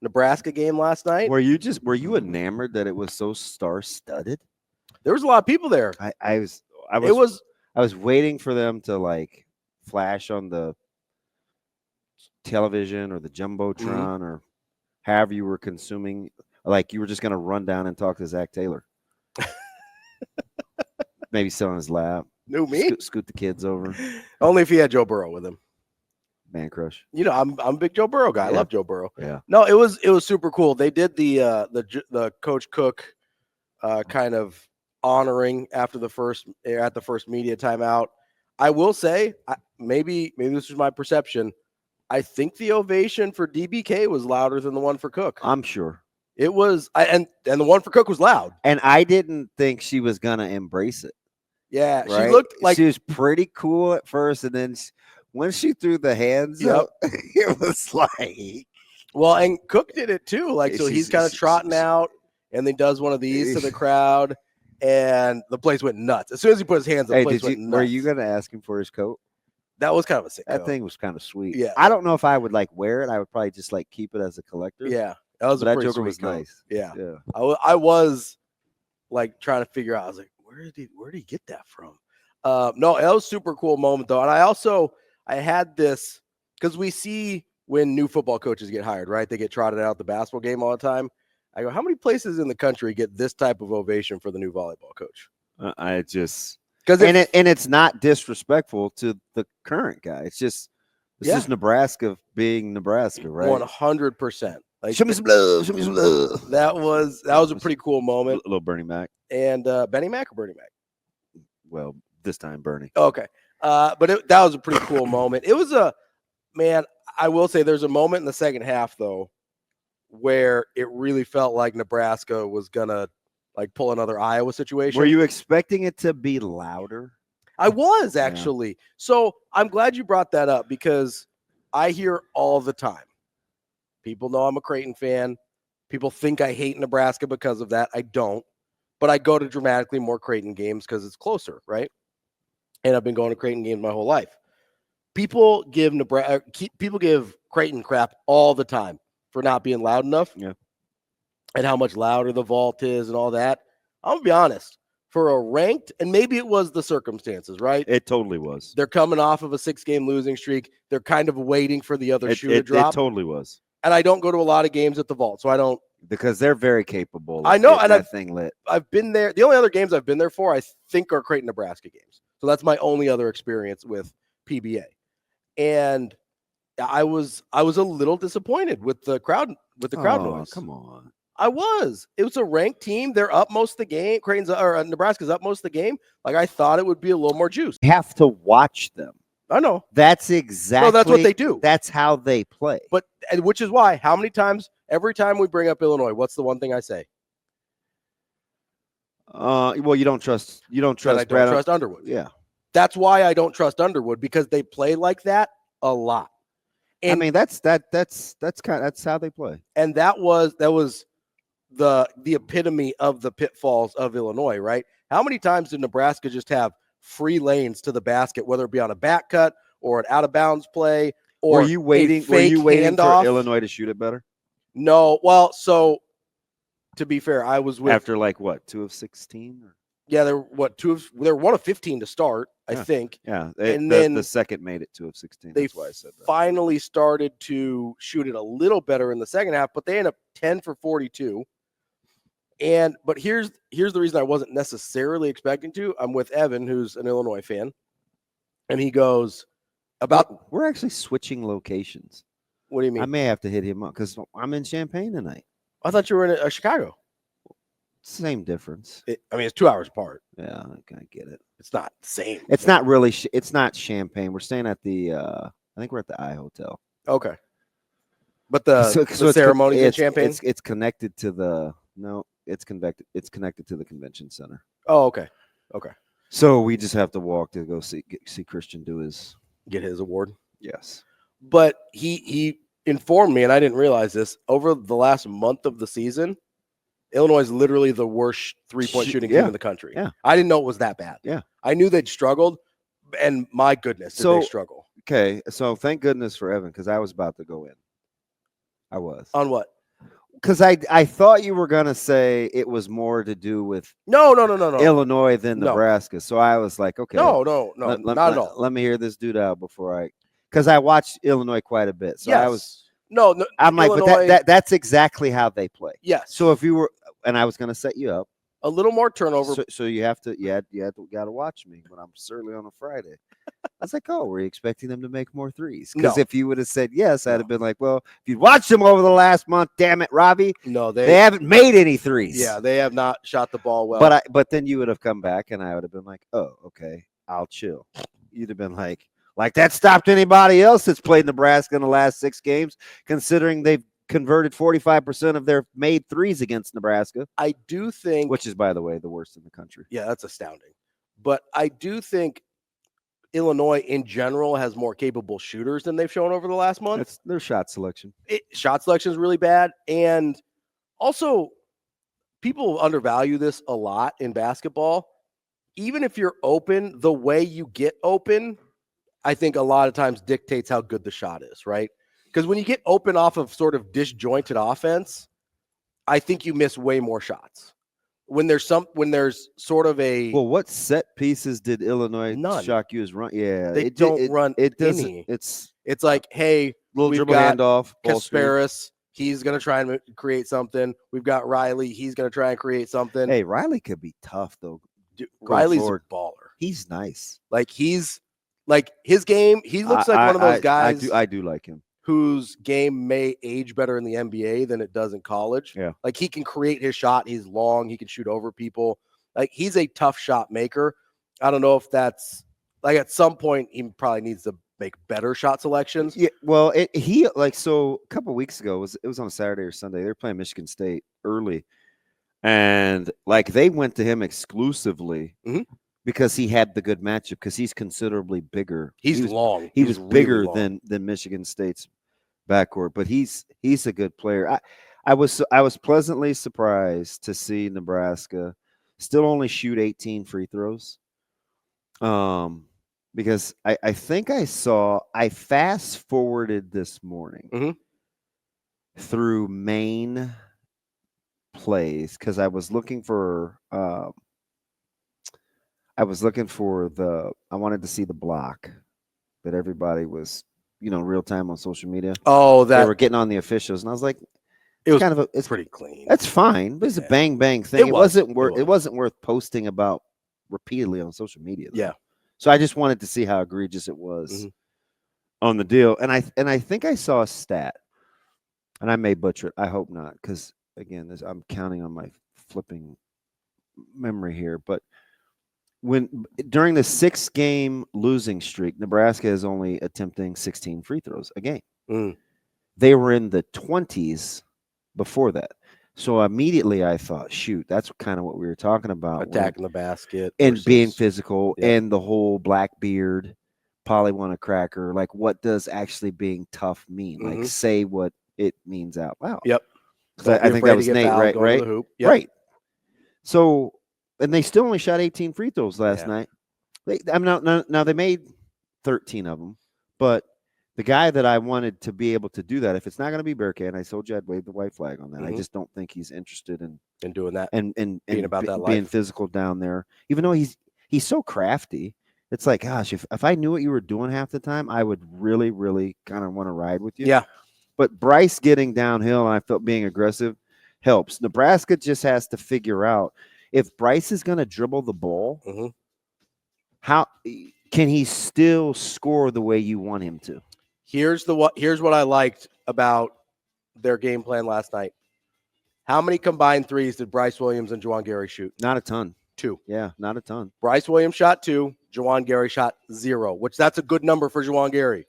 Nebraska game last night. Were you enamored that it was so star-studded? There was a lot of people there. I was waiting for them to like flash on the television or the jumbotron or however you were consuming. Like you were just going to run down and talk to Zach Taylor. Maybe sit on his lap. Knew me. Scoot the kids over. Only if he had Joe Burrow with him. Man crush. You know, I'm a big Joe Burrow guy. Yeah. I love Joe Burrow. Yeah. No, it was super cool. They did the Coach Cook kind of honoring at the first media timeout. I will say, maybe this was my perception. I think the ovation for DBK was louder than the one for Cook. I'm sure it was, and the one for Cook was loud. And I didn't think she was gonna embrace it. Yeah, right? She looked like she was pretty cool at first, and then when she threw the hands up, it was like, well, and Cook did it too. Like, so he's kind of trotting out, and then does one of these to the crowd. And the place went nuts. As soon as he put his hands up, the place went nuts. Were you going to ask him for his coat? That was kind of a sick That thing was kind of sweet. Yeah. I don't know if I would like wear it. I would probably just like keep it as a collector. Yeah. That Joker was coat. nice. Yeah. Yeah. I was like trying to figure out. I was like, where did he get that from? No, that was a super cool moment though. And I had this because we see when new football coaches get hired, right? They get trotted out the basketball game all the time. I go, how many places in the country get this type of ovation for the new volleyball coach? It's not disrespectful to the current guy. It's just this is Nebraska being Nebraska, right? 100%. Like, show me some love. Show me some love. That was a pretty cool moment. A little Bernie Mac and Benny Mac or Bernie Mac. Well, this time Bernie. Okay, but that was a pretty cool moment. It was I will say there's a moment in the second half though where it really felt like Nebraska was gonna like pull another Iowa situation. Were you expecting it to be louder? I was actually. Yeah. So I'm glad you brought that up because I hear all the time. People know I'm a Creighton fan. People think I hate Nebraska because of that. I don't. But I go to dramatically more Creighton games because it's closer, right? And I've been going to Creighton games my whole life. People give Creighton crap all the time for not being loud enough. Yeah. And how much louder the vault is and all that. I'm gonna be honest. For a ranked, and maybe it was the circumstances, right? It totally was. They're coming off of a 6-game losing streak. They're kind of waiting for the other shoe to drop. It totally was. And I don't go to a lot of games at the vault, so I don't. Because they're very capable. I know, and I've been there. The only other games I've been there for, I think, are Creighton, Nebraska games. So that's my only other experience with PBA. And I was a little disappointed with the crowd noise. Come on. I was. It was a ranked team. They're up most of the game. Nebraska's up most of the game. Like I thought it would be a little more juice. You have to watch them. I know. That's exactly. No, that's what they do. That's how they play. Which is why every time we bring up Illinois, what's the one thing I say? Well, you don't trust. I don't trust Underwood. Yeah. That's why I don't trust Underwood because they play like that a lot. And, I mean, that's how they play. And that was the epitome of the pitfalls of Illinois, right? How many times did Nebraska just have free lanes to the basket, whether it be on a back cut or an out of bounds play? Or were you waiting for Illinois to shoot it better? No. Well, so to be fair, I was with after like what 2 of 16. Yeah, they're 1 of 15 to start, I think. Yeah, then the second made it 2 of 16. That's why I said that. Finally started to shoot it a little better in the second half, but they end up 10 for 42. But here's the reason I wasn't necessarily expecting to. I'm with Evan, who's an Illinois fan, and he goes we're actually switching locations. What do you mean? I may have to hit him up because I'm in Champaign tonight. I thought you were in Chicago. Same difference. It's 2 hours apart. Yeah, I get it. It's not the same. It's not really. It's not Champaign. We're staying at the. I think we're at the I Hotel. Okay. But the ceremony in Champaign. It's connected to the. No, it's connected. It's connected to the convention center. Oh, okay. Okay. So we just have to walk to go see Christian get his award. Yes. But he informed me, and I didn't realize this, over the last month of the season, Illinois is literally the worst 3-point shooting team in the country. Yeah. I didn't know it was that bad. Yeah. I knew they'd struggled, and my goodness, did they struggle. Okay, so thank goodness for Evan, because I was about to go in. I was. On what? because I thought you were gonna say it was more to do with No. Illinois than No. Nebraska. So I was like, okay, No, not at all. Let me hear this dude out before because I watched Illinois quite a bit. So Yes. I'm like, Illinois, but that's exactly how they play. Yes. So if you were, and I was gonna set you up. A little more turnover. So you have to, you got to watch me when I'm certainly on a Friday. I was like, oh, were you expecting them to make more threes? Because if you would have said yes, I'd have been like, well, if you'd watched them over the last month, damn it, Ravi. No, they haven't made any threes. Yeah, they have not shot the ball well. But then you would have come back, and I would have been like, oh, okay, I'll chill. You'd have been like that stopped anybody else that's played Nebraska in the last 6 games, considering they've converted 45% of their made threes against Nebraska. I do think, which is, by the way, the worst in the country. Yeah, that's astounding. But I do think Illinois in general has more capable shooters than they've shown over the last month. It's their shot selection. Shot selection is really bad. And also, people undervalue this a lot in basketball. Even if you're open, the way you get open, I think a lot of times dictates how good the shot is, right? Because when you get open off of sort of disjointed offense, I think you miss way more shots. When there's sort of a what set pieces did Illinois shock you as run? Yeah, they don't run. It doesn't. Any. It's like, hey, little dribble handoff. Kasparis, he's gonna try and create something. We've got Riley, he's gonna try and create something. Hey, Riley could be tough though. Dude, Riley's a baller. He's nice. He's his game. He looks like one of those guys. I do like him. Whose game may age better in the NBA than it does in college. Yeah. He can create his shot. He's long. He can shoot over people. He's a tough shot maker. I don't know if that's at some point he probably needs to make better shot selections. Yeah. Well, so a couple of weeks ago, it was on a Saturday or Sunday. They were playing Michigan State early. And they went to him exclusively because he had the good matchup because he's considerably bigger. He's long. He was bigger than Michigan State's backcourt, but he's a good player. I was pleasantly surprised to see Nebraska still only shoot 18 free throws. Because I think I fast forwarded this morning through main plays because I was looking for I wanted to see the block that everybody was, real time on social media. Oh, they were getting on the officials, and I was like, it's pretty clean. That's fine, but it's a bang thing. It wasn't worth posting about repeatedly on social media, though. Yeah. So I just wanted to see how egregious it was on the deal, and I think I saw a stat, and I may butcher it. I hope not, because again, I'm counting on my flipping memory here, but during the 6-game losing streak, Nebraska is only attempting 16 free throws a game. They were in the 20s before that. So immediately I thought, shoot, that's kind of what we were talking about. Attacking the basket. And being physical and the whole black beard, Polly want a cracker. What does actually being tough mean? Say what it means out loud. Yep. I think that was Nate, right? Right. Yep. Right. So, and they still only shot 18 free throws last night. Now they made 13 of them, but the guy that I wanted to be able to do that, if it's not going to be Bearcat, I told you I'd wave the white flag on that. I just don't think he's interested in doing that and being about that life. Being physical down there. Even though he's so crafty, it's like, gosh, if I knew what you were doing half the time, I would really, really kind of want to ride with you. Yeah. But Brice getting downhill and I felt being aggressive helps. Nebraska just has to figure out if Brice is going to dribble the ball, how can he still score the way you want him to? Here's what I liked about their game plan last night. How many combined threes did Brice Williams and Juwan Gary shoot? Not a ton. 2. Yeah, not a ton. Brice Williams shot 2. Juwan Gary shot 0, which that's a good number for Juwan Gary.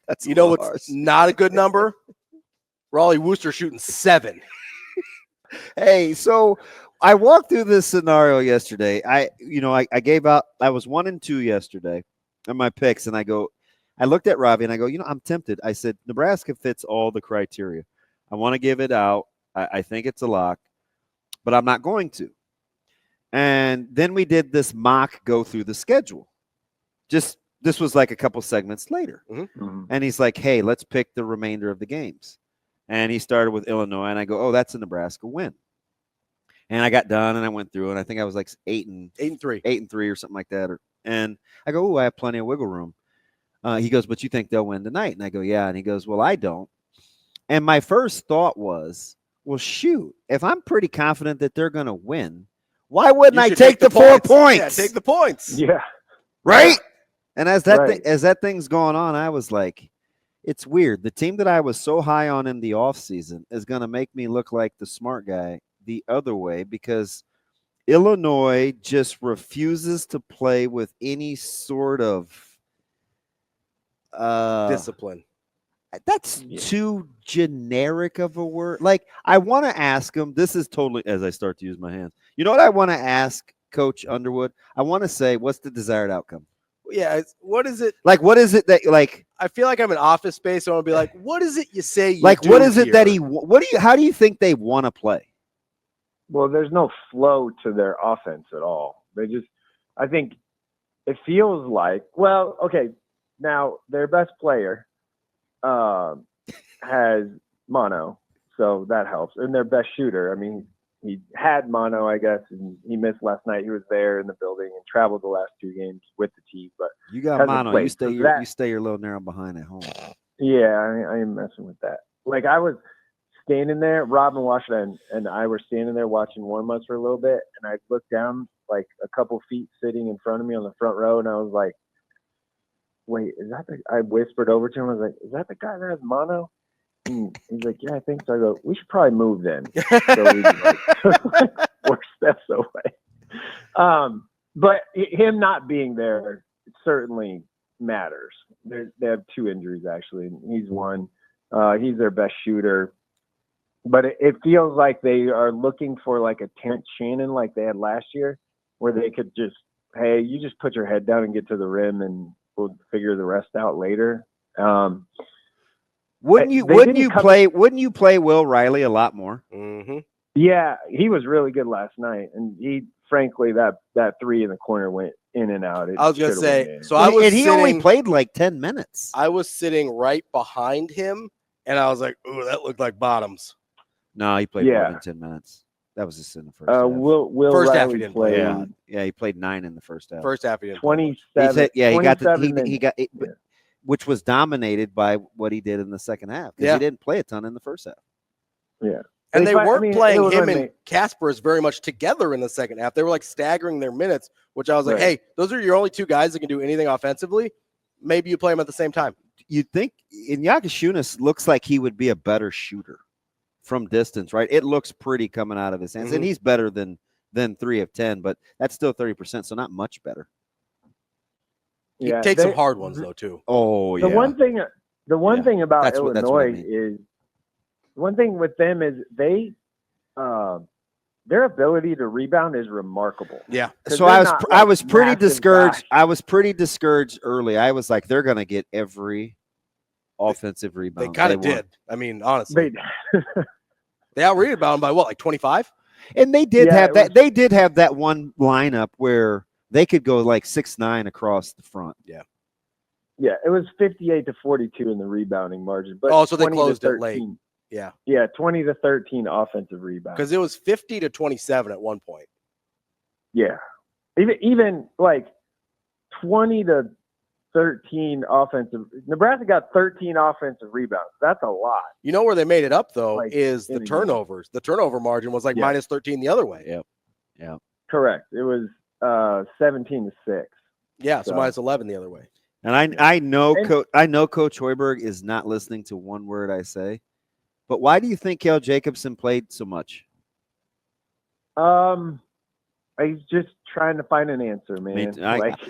That's what's not a good number? Raleigh Wooster shooting 7. Hey, so I walked through this scenario yesterday. I gave out. I was 1-2 yesterday on my picks, and I looked at Ravi and I go, I'm tempted. I said Nebraska fits all the criteria. I want to give it out. I think it's a lock, but I'm not going to. And then we did this mock go through the schedule. This was like a couple segments later, and he's like, "Hey, let's pick the remainder of the games." And he started with Illinois, and I go, oh, that's a Nebraska win. And I got done, and I went through, and I think I was like 8-3 or something like that. And I go, oh, I have plenty of wiggle room. He goes, but you think they'll win tonight? And I go, yeah. And he goes, well, I don't. And my first thought was, well, shoot, if I'm pretty confident that they're going to win, why wouldn't I take the 4 points? Yeah, take the points. Yeah. Right? And as that thing's going on, I was like, it's weird. The team that I was so high on in the offseason is going to make me look like the smart guy the other way because Illinois just refuses to play with any sort of discipline. That's too generic of a word. Like, I want to ask him, this is totally, as I start to use my hands, you know what I want to ask Coach Underwood? I want to say, what's the desired outcome? Yeah, what is it? Like, what is it that, like, I feel like I'm in Office Space, so I want to be like, what is it you say you like, do what is it here? that how do you think they want to play? Well, there's no flow to their offense at all. I think it feels like, well, okay, now their best player has mono, so that helps. And their best shooter, I mean, he had mono, I guess, and he missed last night. He was there in the building and traveled the last 2 games with the team. But you got mono. You stay your little narrow behind at home. Yeah, I ain't messing with that. Like, I was standing there, Robin Washington and I were standing there watching warm-ups for a little bit, and I looked down like a couple feet sitting in front of me on the front row, and I was like, wait, is that I whispered over to him, I was like, is that the guy that has mono? And he's like, yeah, I think so. I go, we should probably move then. So we like 4 steps away. But him not being there certainly matters. They have 2 injuries, actually, and he's one. He's their best shooter. But it feels like they are looking for like a Terrence Shannon like they had last year, where they could just, hey, you just put your head down and get to the rim and we'll figure the rest out later. Wouldn't you play Will Riley a lot more? Mm-hmm. Yeah, he was really good last night, and frankly that 3 in the corner went in and out. I was gonna say, he only played like 10 minutes. I was sitting right behind him, and I was like, "Ooh, that looked like bottoms." No, he played more than 10 minutes. That was just in the first half. Will first Riley half he didn't play. Yeah, he played 9 in the first half. First half he didn't 27. He got which was dominated by what he did in the second half. He didn't play a ton in the first half. Yeah. And they weren't playing him and Kaspers very much together in the second half. They were like staggering their minutes, which I was like, hey, those are your only 2 guys that can do anything offensively. Maybe you play them at the same time. You'd think Yakashunas looks like he would be a better shooter from distance, right? It looks pretty coming out of his hands. Mm-hmm. And he's better than 3 of 10, but that's still 30%, so not much better. He takes some hard ones though too. Oh yeah. The one thing about Illinois is one thing with them is they their ability to rebound is remarkable. Yeah. So I was pretty discouraged. I was pretty discouraged early. I was like, they're gonna get every offensive rebound. They kind of did. I mean, honestly. They out-rebounded by what, like 25? And they did have that. They did have that one lineup where they could go like 6-9 across the front. Yeah. Yeah, it was 58-42 in the rebounding margin. But so they closed it late. Yeah. Yeah, 20-13 offensive rebound. Because it was 50-27 at one point. Yeah. Even like 20-13 offensive. Nebraska got 13 offensive rebounds. That's a lot. You know where they made it up though is the turnovers. The turnover margin was like minus 13 the other way. Yep. Yeah. Correct. It was 17-6. Yeah, so minus 11 the other way. And I know Coach Hoiberg is not listening to one word I say. But why do you think Kel Jacobson played so much? He's just trying to find an answer, man.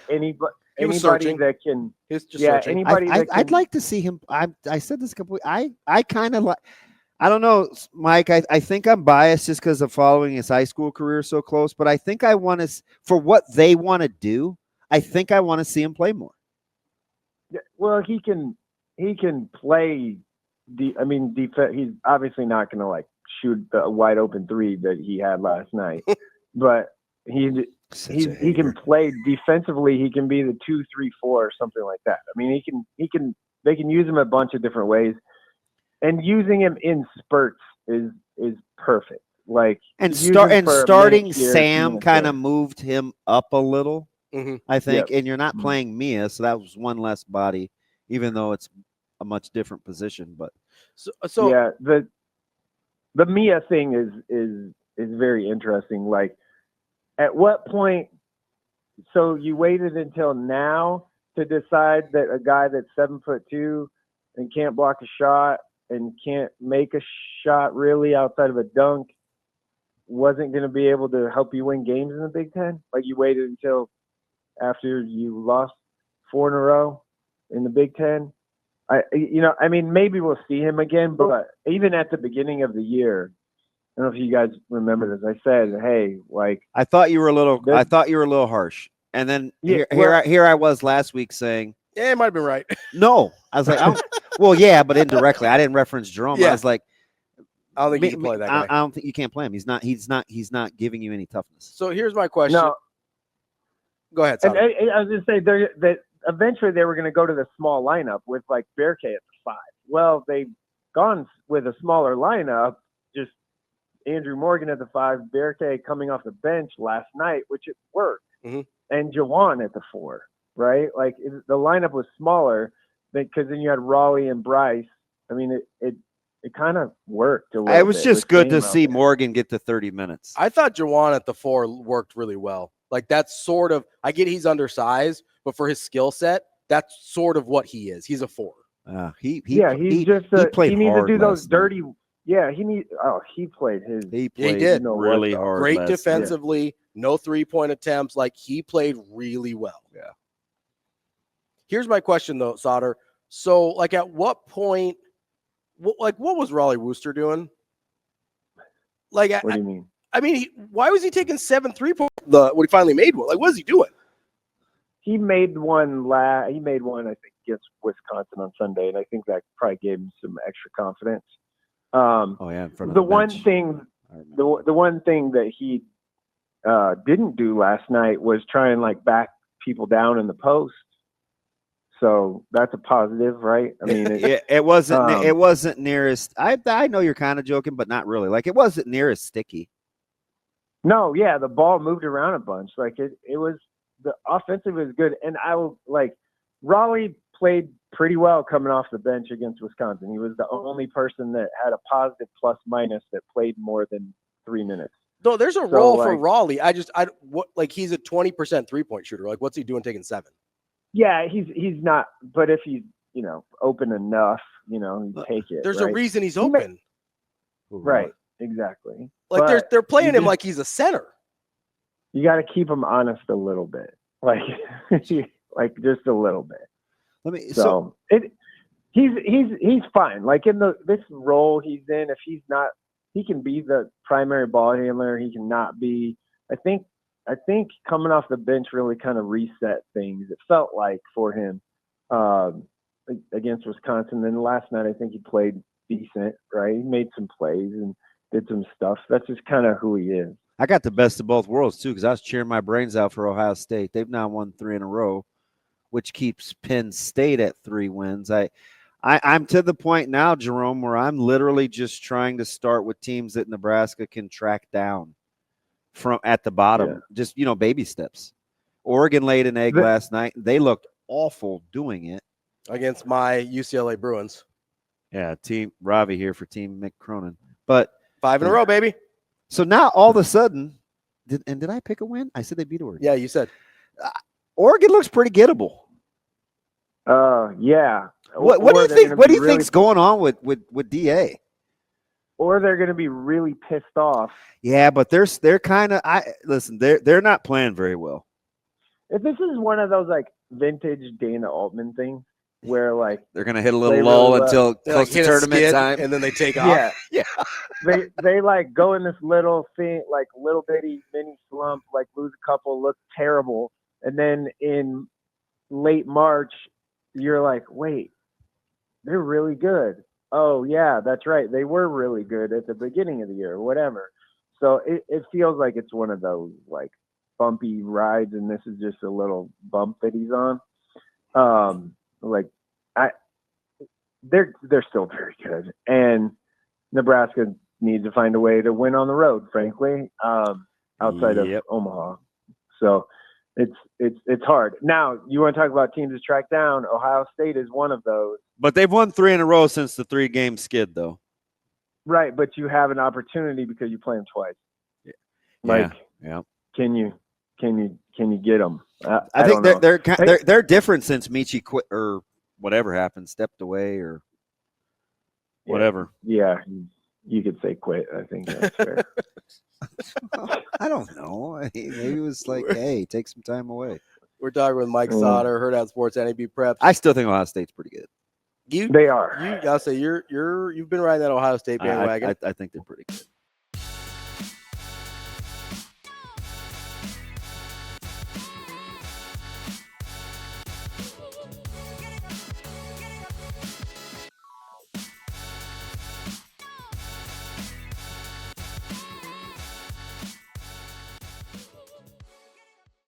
Anybody that can. Searching. Anybody. I'd like to see him. I said this completely. I kind of like. I don't know, Mike. I think I'm biased just because of following his high school career so close. But I think I want to, for what they want to do, I think I want to see him play more. Well, he can play. He's obviously not going to like shoot the wide open 3 that he had last night, but he can play defensively. He can be the 2-3-4 or something like that. I mean, they can use him a bunch of different ways. and using him in spurts is perfect. Like And use him for a starting minute here, Sam kind of moved him up a little, I think. Yep. And you're not playing Mia, so that was one less body, even though it's a much different position. But so yeah, the Mia thing is very interesting. Like, at what point? So you waited until now to decide that a guy that's 7'2" and can't block a shot and can't make a shot really outside of a dunk wasn't going to be able to help you win games in the Big Ten? Like, you waited until after you lost 4 in a row in the Big Ten? Maybe we'll see him again, but even at the beginning of the year, I don't know if you guys remember this. I said, "Hey, like." I thought you were a little harsh, and then here I was last week saying, "Yeah, it might have been right." No, I was like, "Well, yeah," but indirectly, I didn't reference Jerome. Yeah. I was like, "I don't think you can play that guy. I don't think you can't play him. He's not giving you any toughness." So here's my question. No. Go ahead. And I was going to say that eventually they were going to go to the small lineup with like Bearcay at the 5. Well, they've gone with a smaller lineup, just Andrew Morgan at the 5, Bearcay coming off the bench last night, which it worked, and Juwan at the 4, right? Like, the lineup was smaller because then you had Raleigh and Brice. I mean, it kind of worked a little bit. It was just good to see Morgan get to 30 minutes. I thought Juwan at the 4 worked really well. Like, that's sort of, I get he's undersized, but for his skill set, that's sort of what he is. He's a 4. He played needs to do those dirty. Yeah, he played his. He did really hard. Great defensively, no 3-point attempts. Like, he played really well. Yeah. Here's my question though, Sautter. So, like, at what point, what was Raleigh Wooster doing? Like, what do you mean? I mean, why was he taking 7 3-point? When he finally made one, like, what is he doing? He made one. I think, against Wisconsin on Sunday, and I think that probably gave him some extra confidence. In front of the one bench. thing, the one thing that he didn't do last night was try and like back people down in the post. So that's a positive, right? I mean, it wasn't nearest. I know you're kind of joking, but not really. Like, it wasn't near as sticky. No, yeah, the ball moved around a bunch. Like, it was, the offensive was good, and Raleigh played pretty well coming off the bench against Wisconsin. He was the only person that had a positive plus minus that played more than 3 minutes. No, there's a role for Raleigh. He's a 20% 3-point shooter. Like, what's he doing taking 7? Yeah, he's not. But if he's open enough, you take it. There's a reason he's open. Right. Exactly. Like, they're playing him like he's a center. You got to keep him honest a little bit, like just a little bit. He's fine. Like, in this role he's in, if he's not, he can be the primary ball handler. He cannot be. I think coming off the bench really kind of reset things. It felt like for him against Wisconsin. Then last night I think he played decent. Right, he made some plays and did some stuff. That's just kind of who he is. I got the best of both worlds too, because I was cheering my brains out for Ohio State. They've now won 3 in a row, which keeps Penn State at 3 wins. I'm to the point now, Jerome, where I'm literally just trying to start with teams that Nebraska can track down from at the bottom. Yeah. Just, baby steps. Oregon laid an egg last night. They looked awful doing it. Against my UCLA Bruins. Yeah, Team Ravi here for Team Mick Cronin. But 5 in a row, baby. So now all of a sudden, did I pick a win? I said they beat Oregon. Yeah, you said. Oregon looks pretty gettable. Yeah. What do you think? What do you think's going on with DA? Or they're going to be really pissed off. Yeah, but they're kind of. They're not playing very well. If this is one of those like vintage Dana Altman things, where like they're going to hit a little lull until close to tournament time, and then they take off. Yeah. They like go in this little thing, like little bitty mini slump, like lose a couple, look terrible, and then in late March, you're like, wait, they're really good. Oh yeah, that's right, they were really good at the beginning of the year, or whatever. So it feels like it's one of those like bumpy rides, and this is just a little bump that he's on. they're still very good, and Nebraska needs to find a way to win on the road, frankly, outside of Omaha. So it's hard. Now, you want to talk about teams to track down? Ohio State is one of those. But they've won 3 in a row since the 3-game skid, though. Right, but you have an opportunity because you play them twice. Yeah. Can you get them? I think they're different since Michi quit or whatever happened, stepped away or whatever. Yeah, you could say quit. I think that's fair. I don't know. Maybe it was like, hey, take some time away. We're talking with Mike Sautter, Hurrdat Sports, NAB Prep. I still think Ohio State's pretty good. They are. You gotta say you've been riding that Ohio State bandwagon. I think they're pretty good.